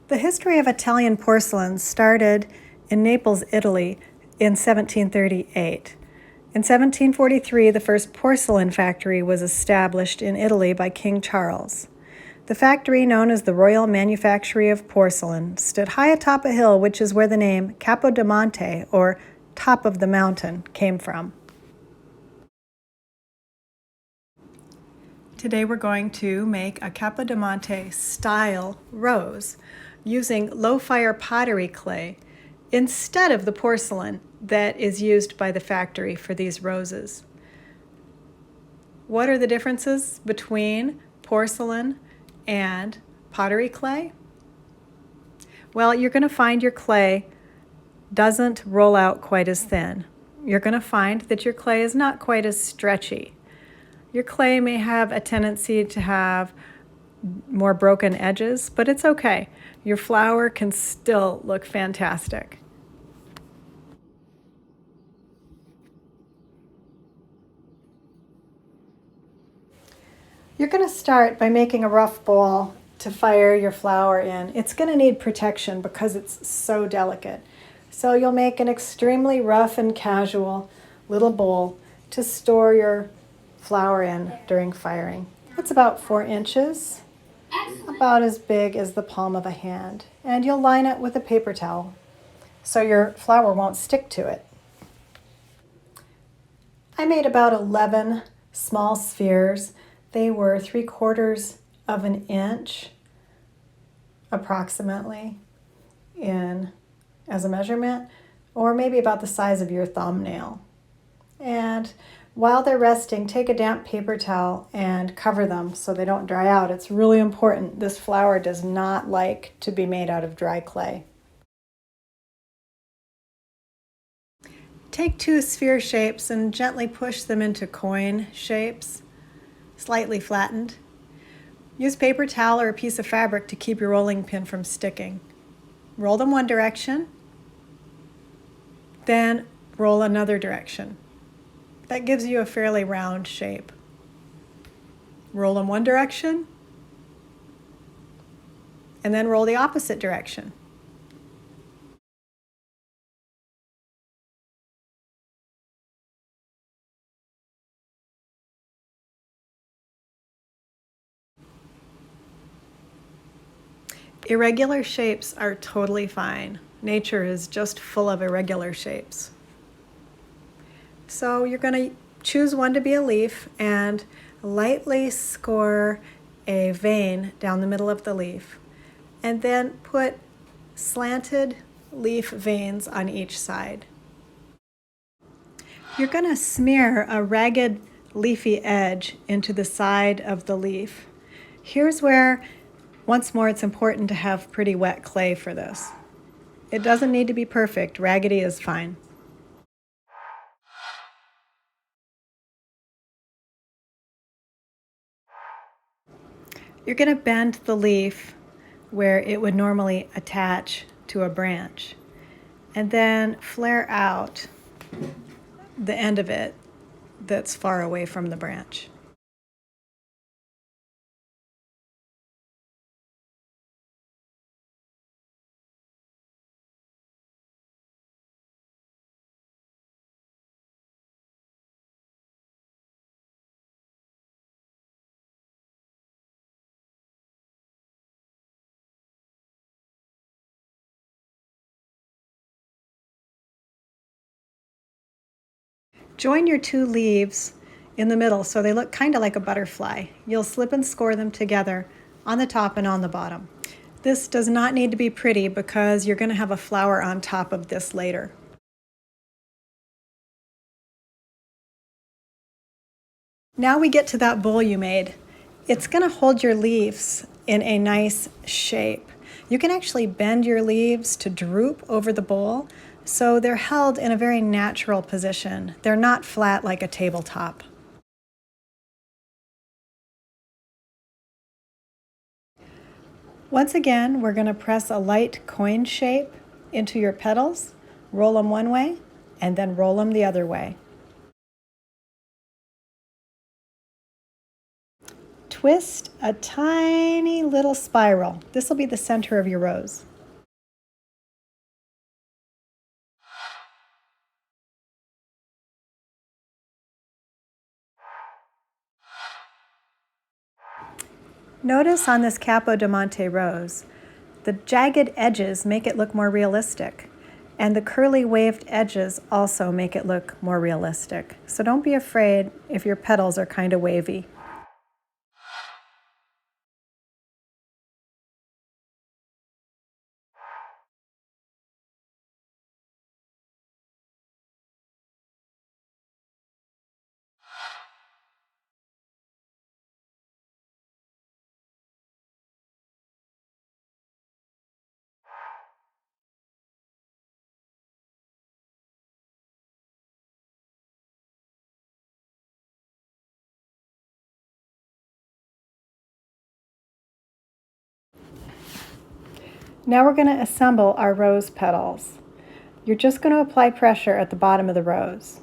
The history of Italian porcelain started in Naples, Italy in 1738. In 1743, the first porcelain factory was established in Italy by King Charles. The factory, known as the Royal Manufactory of Porcelain, stood high atop a hill, which is where the name Capodimonte, or top of the mountain, came from. Today we're going to make a Capodimonte style rose using low-fire pottery clay instead of the porcelain that is used by the factory for these roses. What are the differences between porcelain and pottery clay? Well, you're going to find your clay doesn't roll out quite as thin. You're going to find that your clay is not quite as stretchy. Your clay may have a tendency to have more broken edges, but it's okay. Your flower can still look fantastic. You're going to start by making a rough bowl to fire your flower in. It's going to need protection because it's so delicate. So you'll make an extremely rough and casual little bowl to store your flower in during firing. It's about 4 inches, about as big as the palm of a hand. And you'll line it with a paper towel so your flower won't stick to it. I made about 11 small spheres. They were 3/4 of an inch approximately as a measurement, or maybe about the size of your thumbnail. And while they're resting, take a damp paper towel and cover them so they don't dry out. It's really important. This flower does not like to be made out of dry clay. Take 2 sphere shapes and gently push them into coin shapes, slightly flattened. Use paper towel or a piece of fabric to keep your rolling pin from sticking. Roll them one direction, then roll another direction. That gives you a fairly round shape. Roll in one direction, and then roll the opposite direction. Irregular shapes are totally fine. Nature is just full of irregular shapes. So you're going to choose one to be a leaf and lightly score a vein down the middle of the leaf, and then put slanted leaf veins on each side. You're going to smear a ragged leafy edge into the side of the leaf. Here's where, once more, it's important to have pretty wet clay for this. It doesn't need to be perfect. Raggedy is fine. You're going to bend the leaf where it would normally attach to a branch, and then flare out the end of it that's far away from the branch. Join your 2 leaves in the middle so they look kind of like a butterfly. You'll slip and score them together on the top and on the bottom. This does not need to be pretty because you're going to have a flower on top of this later. Now we get to that bowl you made. It's going to hold your leaves in a nice shape. You can actually bend your leaves to droop over the bowl, so they're held in a very natural position. They're not flat like a tabletop. Once again, we're going to press a light coin shape into your petals, roll them one way, and then roll them the other way. twist a tiny little spiral. This will be the center of your rose. Notice on this Capodimonte rose, the jagged edges make it look more realistic, and the curly waved edges also make it look more realistic. So don't be afraid if your petals are kind of wavy. Now we're going to assemble our rose petals. You're just going to apply pressure at the bottom of the rose.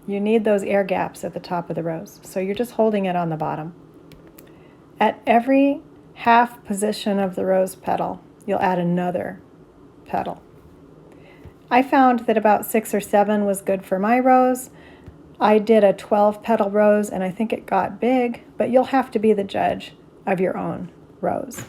You need those air gaps at the top of the rose, so you're just holding it on the bottom. At every half position of the rose petal, you'll add another petal. I found that about 6 or 7 was good for my rose. I did a 12 petal rose and I think it got big, but you'll have to be the judge of your own rose.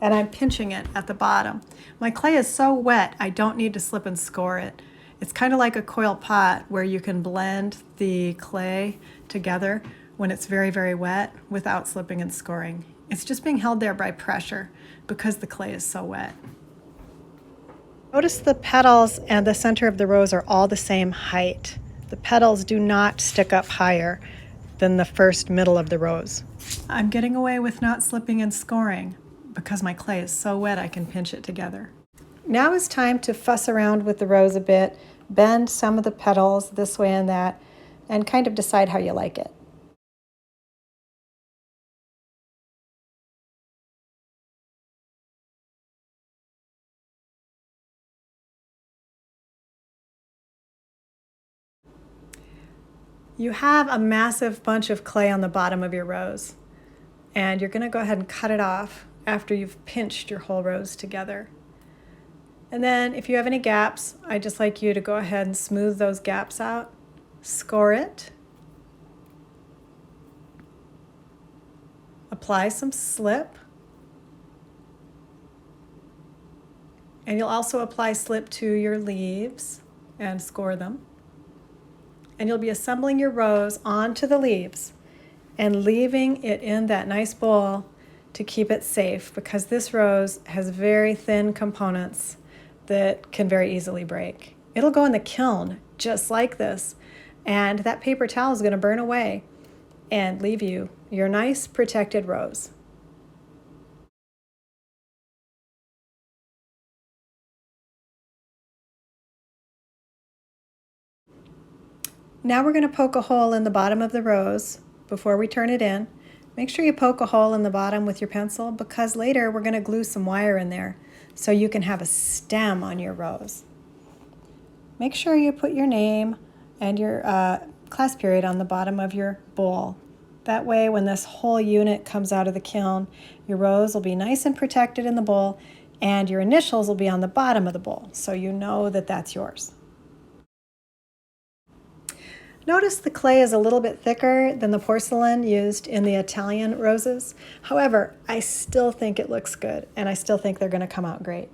And I'm pinching it at the bottom. My clay is so wet, I don't need to slip and score it. It's kind of like a coil pot where you can blend the clay together when it's very, very wet without slipping and scoring. It's just being held there by pressure because the clay is so wet. Notice the petals and the center of the rose are all the same height. The petals do not stick up higher than the first middle of the rose. I'm getting away with not slipping and scoring because my clay is so wet I can pinch it together. Now is time to fuss around with the rose a bit, bend some of the petals this way and that, and kind of decide how you like it. You have a massive bunch of clay on the bottom of your rose, and you're going to go ahead and cut it off after you've pinched your whole rose together. And then if you have any gaps, I'd just like you to go ahead and smooth those gaps out, score it, apply some slip, and you'll also apply slip to your leaves and score them. And you'll be assembling your rose onto the leaves and leaving it in that nice bowl to keep it safe, because this rose has very thin components that can very easily break. It'll go in the kiln just like this, and that paper towel is going to burn away and leave you your nice protected rose. Now we're going to poke a hole in the bottom of the rose before we turn it in. Make sure you poke a hole in the bottom with your pencil, because later we're going to glue some wire in there so you can have a stem on your rose. Make sure you put your name and your class period on the bottom of your bowl. That way, when this whole unit comes out of the kiln, your rose will be nice and protected in the bowl, and your initials will be on the bottom of the bowl, so you know that that's yours. Notice the clay is a little bit thicker than the porcelain used in the Italian roses. However, I still think it looks good, and I still think they're going to come out great.